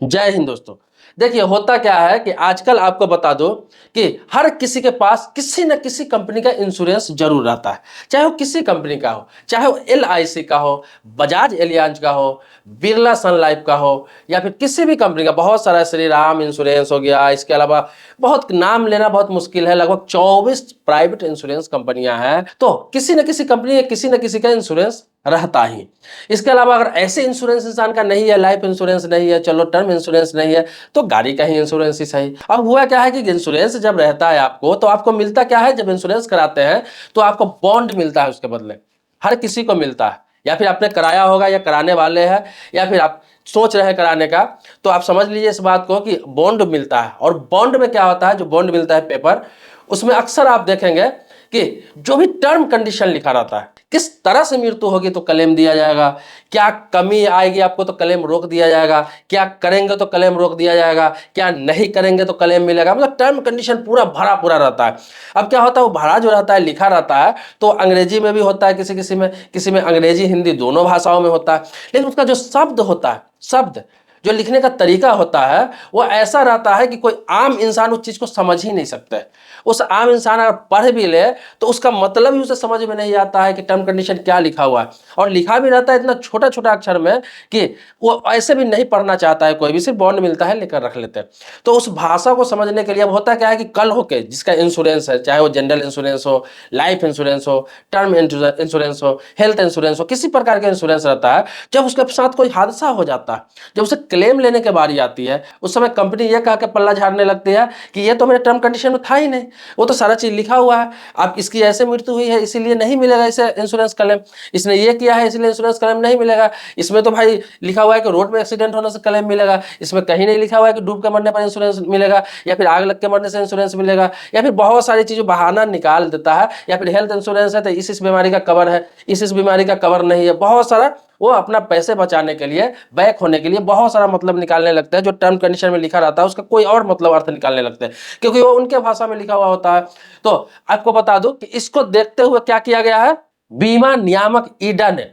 जय हिंद दोस्तों। देखिए होता क्या है कि आजकल आपको बता दो कि हर किसी के पास किसी न किसी कंपनी का इंश्योरेंस जरूर रहता है। चाहे वो किसी कंपनी का हो, चाहे वो LIC का हो, बजाज एलियांज का हो, बिरला सन लाइफ का हो, या फिर किसी भी कंपनी का। बहुत सारा श्री राम इंश्योरेंस हो गया। इसके अलावा बहुत नाम लेना बहुत मुश्किल है, लगभग 24 प्राइवेट इंश्योरेंस कंपनियां हैं। तो किसी न किसी कंपनी किसी न किसी का इंश्योरेंस रहता ही। इसके अलावा अगर ऐसे इंश्योरेंस इंसान का नहीं है, लाइफ इंश्योरेंस नहीं है, चलो टर्म इंश्योरेंस नहीं है, तो गाड़ी का ही इंश्योरेंस ही सही। अब हुआ क्या है कि इंश्योरेंस जब रहता है आपको, तो आपको मिलता क्या है, जब इंश्योरेंस कराते हैं तो आपको बॉन्ड मिलता है उसके बदले। हर किसी को मिलता है, या फिर आपने कराया होगा या कराने वाले हैं, या फिर आप सोच रहे हैं कराने का, तो आप समझ लीजिए इस बात को कि बॉन्ड मिलता है। और बॉन्ड में क्या होता है, जो बॉन्ड मिलता है पेपर, उसमें अक्सर आप देखेंगे कि जो भी टर्म कंडीशन लिखा रहता है, किस तरह से मृत्यु होगी तो क्लेम दिया जाएगा, क्या कमी आएगी आपको तो क्लेम रोक दिया जाएगा, क्या करेंगे तो क्लेम रोक दिया जाएगा, क्या नहीं करेंगे तो क्लेम मिलेगा। मतलब टर्म कंडीशन पूरा भरा पूरा रहता है। अब क्या होता है, वो भरा जो रहता है, लिखा रहता है, तो अंग्रेजी में भी होता है, किसी में अंग्रेजी हिंदी दोनों भाषाओं में होता है। लेकिन उसका जो शब्द होता है, शब्द जो लिखने का तरीका होता है, वो ऐसा रहता है कि कोई आम इंसान उस चीज को समझ ही नहीं सकता है। उस आम इंसान अगर पढ़ भी ले तो उसका मतलब ही उसे समझ में नहीं आता है कि टर्म कंडीशन क्या लिखा हुआ है। और लिखा भी रहता है इतना छोटा छोटा अक्षर में कि वो ऐसे भी नहीं पढ़ना चाहता है कोई भी, सिर्फ बॉन्ड मिलता है लेकर रख लेते हैं। तो उस भाषा को समझने के लिए अब होता क्या है कि कल होके जिसका इंश्योरेंस है, चाहे वो जनरल इंश्योरेंस हो, लाइफ इंश्योरेंस हो, टर्म इंश्योरेंस हो, हेल्थ इंश्योरेंस हो, किसी प्रकार का इंश्योरेंस रहता है, जब उसके साथ कोई हादसा हो जाता है, जब उसे क्लेम लेने के बारी आती है, उस समय कंपनी ये कह के पल्ला झाड़ने लगती है कि ये तो मेरे टर्म कंडीशन में था ही नहीं, वो तो सारा चीज लिखा हुआ है, आप इसकी ऐसे मृत्यु हुई है इसीलिए नहीं मिलेगा इसे इंश्योरेंस क्लेम, इसने ये किया है इसलिए इंश्योरेंस क्लेम नहीं मिलेगा, इसमें तो भाई लिखा हुआ है कि रोड में एक्सीडेंट होने से क्लेम मिलेगा, इसमें कहीं नहीं लिखा हुआ है कि डूब के मरने पर इंश्योरेंस मिलेगा, या फिर आग लग के मरने से इंश्योरेंस मिलेगा, या फिर बहुत सारी चीजें बहाना निकाल देता है। या फिर हेल्थ इंश्योरेंस है तो इस बीमारी का कवर है, इस बीमारी का कवर नहीं है, बहुत सारा वो अपना पैसे बचाने के लिए, बैक होने के लिए बहुत सारा मतलब निकालने लगता है। जो टर्म कंडीशन में लिखा रहता है उसका कोई और मतलब अर्थ निकालने लगते हैं, क्योंकि वो उनके भाषा में लिखा हुआ होता है। तो आपको बता दूं कि इसको देखते हुए क्या किया गया है, बीमा नियामक ईडा ने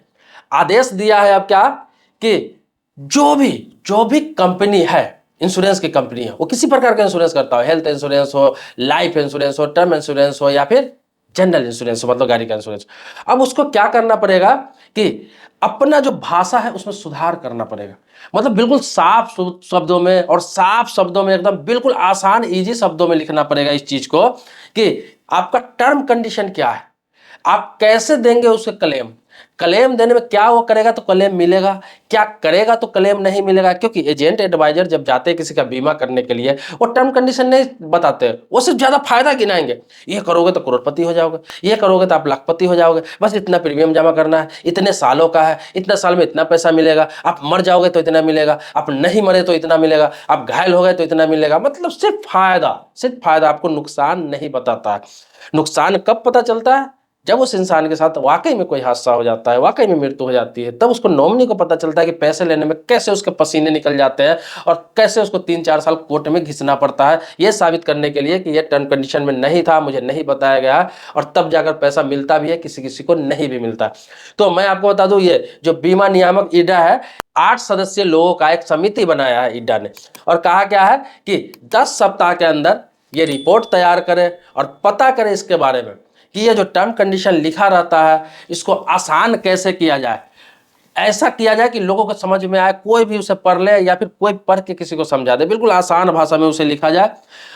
आदेश दिया है अब क्या, कि जो भी कंपनी है, इंश्योरेंस की कंपनी है, वो किसी प्रकार का इंश्योरेंस करता हो, हेल्थ इंश्योरेंस हो, लाइफ इंश्योरेंस हो, टर्म इंश्योरेंस हो, या फिर जनरल इंश्योरेंस मतलब गाड़ी का इंश्योरेंस, अब उसको क्या करना पड़ेगा कि अपना जो भाषा है उसमें सुधार करना पड़ेगा। मतलब बिल्कुल साफ शब्दों में, और साफ शब्दों में एकदम बिल्कुल आसान इजी शब्दों में लिखना पड़ेगा इस चीज को, कि आपका टर्म कंडीशन क्या है, आप कैसे देंगे उसे क्लेम, क्लेम देने में क्या वो करेगा तो क्लेम मिलेगा, क्या करेगा तो क्लेम नहीं मिलेगा। क्योंकि एजेंट एडवाइजर जब जाते हैं किसी का बीमा करने के लिए, वो टर्म कंडीशन नहीं बताते, वो सिर्फ ज्यादा फायदा गिनाएंगे, ये करोगे तो करोड़पति हो जाओगे, ये करोगे तो आप लाखपति हो जाओगे, बस इतना प्रीमियम जमा करना है, इतने सालों का है, इतने साल में इतना पैसा मिलेगा, आप मर जाओगे तो इतना मिलेगा, आप नहीं मरे तो इतना मिलेगा, आप घायल हो गए तो इतना मिलेगा। मतलब सिर्फ फायदा, आपको नुकसान नहीं बताता है। नुकसान कब पता चलता है, जब उस इंसान के साथ वाकई में कोई हादसा हो जाता है, वाकई में मृत्यु हो जाती है, तब उसको नॉमिनी को पता चलता है कि पैसे लेने में कैसे उसके पसीने निकल जाते हैं, और कैसे उसको 3-4 साल कोर्ट में घिसना पड़ता है, यह साबित करने के लिए कि यह टर्म कंडीशन में नहीं था, मुझे नहीं बताया गया, और तब जाकर पैसा मिलता भी है, किसी किसी को नहीं भी मिलता। तो मैं आपको बता दूं, ये जो बीमा नियामक ईडा है, 8 सदस्यीय लोगों का एक समिति बनाया है ईडा ने, और कहा क्या है कि 10 सप्ताह के अंदर ये रिपोर्ट तैयार करें और पता करें इसके बारे में कि ये जो टर्म कंडीशन लिखा रहता है इसको आसान कैसे किया जाए, ऐसा किया जाए कि लोगों को समझ में आए, कोई भी उसे पढ़ ले या फिर कोई पढ़ के किसी को समझा दे, बिल्कुल आसान भाषा में उसे लिखा जाए।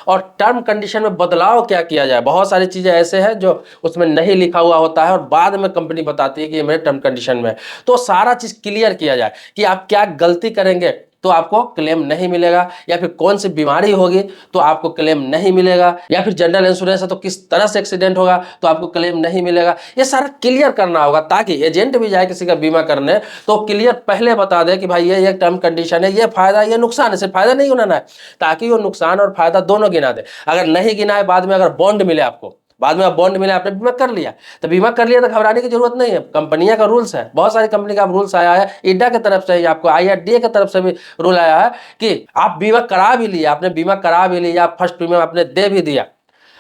और टर्म कंडीशन में बदलाव क्या किया जाए, बहुत सारी चीजें ऐसे हैं जो उसमें नहीं लिखा हुआ होता है और बाद में कंपनी बताती है कि ये मेरे टर्म कंडीशन में है। तो सारा चीज क्लियर किया जाए कि आप क्या गलती करेंगे तो आपको क्लेम नहीं मिलेगा, या फिर कौन सी बीमारी होगी तो आपको क्लेम नहीं मिलेगा, या फिर जनरल इंश्योरेंस है तो किस तरह से एक्सीडेंट होगा तो आपको क्लेम नहीं मिलेगा। ये सारा क्लियर करना होगा, ताकि एजेंट भी जाए किसी का बीमा करने तो क्लियर पहले बता दे कि भाई ये टर्म कंडीशन है, ये फायदा ये नुकसान है, सिर्फ फायदा नहीं गिनाना है, ताकि वो नुकसान और फायदा दोनों गिना दे। अगर नहीं गिना है, बाद में अगर बॉन्ड मिले आपको, बाद में आप बॉन्ड मिले, आपने बीमा कर लिया, तो बीमा कर लिया तो घबराने की जरूरत नहीं है, कंपनियां का रूल्स है, बहुत सारी कंपनी का रूल्स आया है, ईडा की तरफ से ही, आपको IRDA की तरफ से भी रूल आया है कि आप बीमा करा भी लिया, आपने बीमा करा भी लिया, फर्स्ट प्रीमियम आपने दे भी दिया,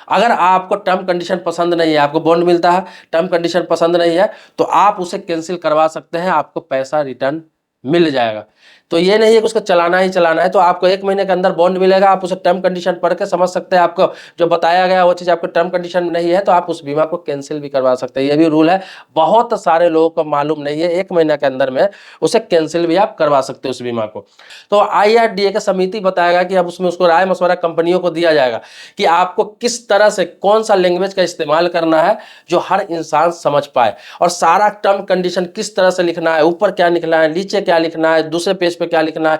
अगर आपको टर्म कंडीशन पसंद नहीं है, आपको बॉन्ड मिलता है, टर्म कंडीशन पसंद नहीं है, तो आप उसे कैंसिल करवा सकते हैं, आपको पैसा रिटर्न मिल जाएगा। तो ये नहीं है कि उसको चलाना ही चलाना है। तो आपको 1 महीने के अंदर बॉन्ड मिलेगा, आप उसे टर्म कंडीशन पढ़ के समझ सकते हैं, आपको जो बताया गया वो चीज़ आपको टर्म कंडीशन में नहीं है तो आप उस बीमा को कैंसिल भी करवा सकते हैं। ये भी रूल है, बहुत सारे लोगों को मालूम नहीं है। 1 महीने के अंदर में उसे कैंसिल भी आप करवा सकते हो उस बीमा को। तो IRDA का समिति बताएगा कि अब उसमें उसको राय मशवरा कंपनियों को दिया जाएगा कि आपको किस तरह से कौन सा लैंग्वेज का इस्तेमाल करना है जो हर इंसान समझ पाए, और सारा टर्म कंडीशन किस तरह से लिखना है, ऊपर क्या लिखना है, नीचे क्या लिखना है, दूसरे पेज पे क्या लिखना है,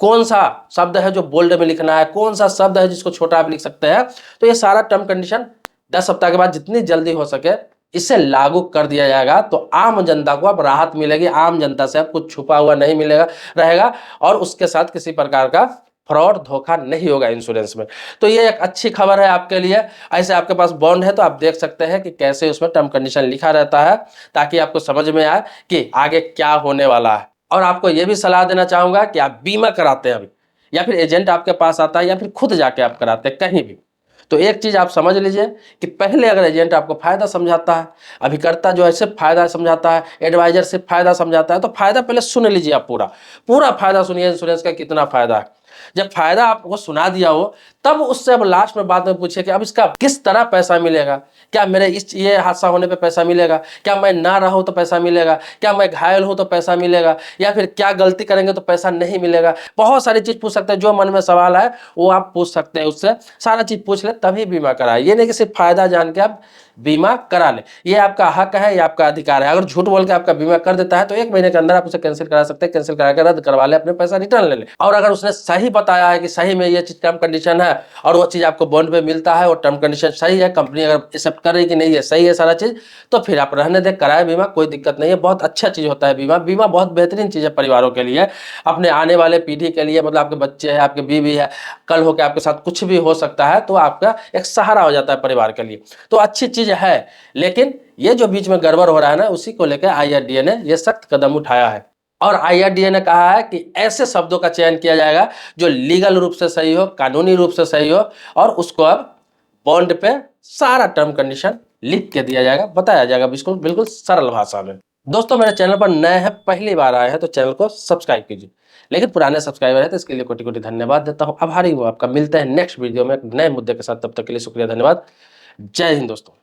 कौन सा शब्द है जो बोल्ड में लिखना है, कौन सा शब्द है जिसको छोटा आप लिख सकते हैं। तो ये सारा टर्म कंडीशन 10 सप्ताह के बाद जितनी जल्दी हो सके इसे लागू कर दिया जाएगा। तो आम जनता को अब राहत मिलेगी, आम जनता से अब कुछ छुपा हुआ नहीं मिलेगा रहेगा, और उसके साथ किसी प्रकार का फ्रॉड धोखा नहीं होगा इंश्योरेंस में। तो ये एक अच्छी खबर है आपके लिए। ऐसे आपके पास बॉन्ड है तो आप देख सकते हैं कि कैसे उसमें टर्म कंडीशन लिखा रहता है, ताकि आपको समझ में आए कि आगे क्या होने वाला है। और आपको ये भी सलाह देना चाहूंगा कि आप बीमा कराते हैं अभी, या फिर एजेंट आपके पास आता है, या फिर खुद जाके आप कराते हैं कहीं भी, तो एक चीज आप समझ लीजिए कि पहले अगर एजेंट आपको फायदा समझाता है, अभिकर्ता जो है सिर्फ फायदा समझाता है, एडवाइजर सिर्फ फायदा समझाता है, तो फायदा पहले सुन लीजिए आप, पूरा पूरा फायदा सुनिए इंश्योरेंस का कितना फायदा है। जब फायदा आपको सुना दिया हो तब उससे अब लास्ट में बाद में पूछिए कि अब इसका किस तरह पैसा मिलेगा, क्या मेरे इस ये हादसा होने पे पैसा मिलेगा, क्या मैं ना रहूं तो पैसा मिलेगा, क्या मैं घायल हूं तो पैसा मिलेगा, या फिर क्या गलती करेंगे तो पैसा नहीं मिलेगा। बहुत सारी चीज पूछ सकते हैं, जो मन में सवाल है वो आप पूछ सकते हैं उससे, सारा चीज पूछ ले तभी बीमा कराए। ये नहीं कि सिर्फ फायदा जान के आप बीमा करा ले, ये आपका हक है, ये आपका अधिकार है। अगर झूठ बोल के आपका बीमा कर देता है तो 1 महीने के अंदर आप उसे कैंसिल करा सकते हैं, कैंसिल करा के रद्द करवा ले, अपने पैसा रिटर्न ले ले। और अगर उसने सही बताया है कि सही में ये चीज टर्म कंडीशन है और वो चीज आपको बॉन्ड में मिलता है और टर्म कंडीशन सही है, कंपनी अगर एक्सेप्ट कर रही कि नहीं है सही है सारा चीज, तो फिर आप रहने दे, कराए बीमा, कोई दिक्कत नहीं है। बहुत अच्छा चीज होता है बीमा। बीमा बहुत बेहतरीन चीज है परिवारों के लिए, अपने आने वाले पीढ़ी के लिए। मतलब आपके बच्चे हैं, आपकी बीवी है, कल होकर आपके साथ कुछ भी हो सकता है, तो आपका एक सहारा हो जाता है परिवार के लिए, तो अच्छी चीज है। लेकिन ये जो बीच में गड़बड़ हो रहा है ना, उसी को लेकर IRDA ने ये सख्त कदम उठाया है। और IRDA ने कहा है कि ऐसे शब्दों का चयन किया जाएगा जो लीगल रूप से सही हो, कानूनी रूप से सही हो, और उसको अब बॉन्ड पे सारा टर्म कंडीशन लिख के दिया जाएगा, बताया जाएगा बिल्कुल बिल्कुल सरल भाषा में। दोस्तों मेरे चैनल पर नए हैं, पहली बार आए हैं तो चैनल को सब्सक्राइब कीजिए, लेकिन पुराने सब्सक्राइबर है तो इसके लिए कोटि कोटि धन्यवाद देता हूं। आभारी हूं आपका। मिलते हैं नेक्स्ट वीडियो में एक नए मुद्दे के साथ, तब तक के लिए शुक्रिया, धन्यवाद, जय हिंद दोस्तों।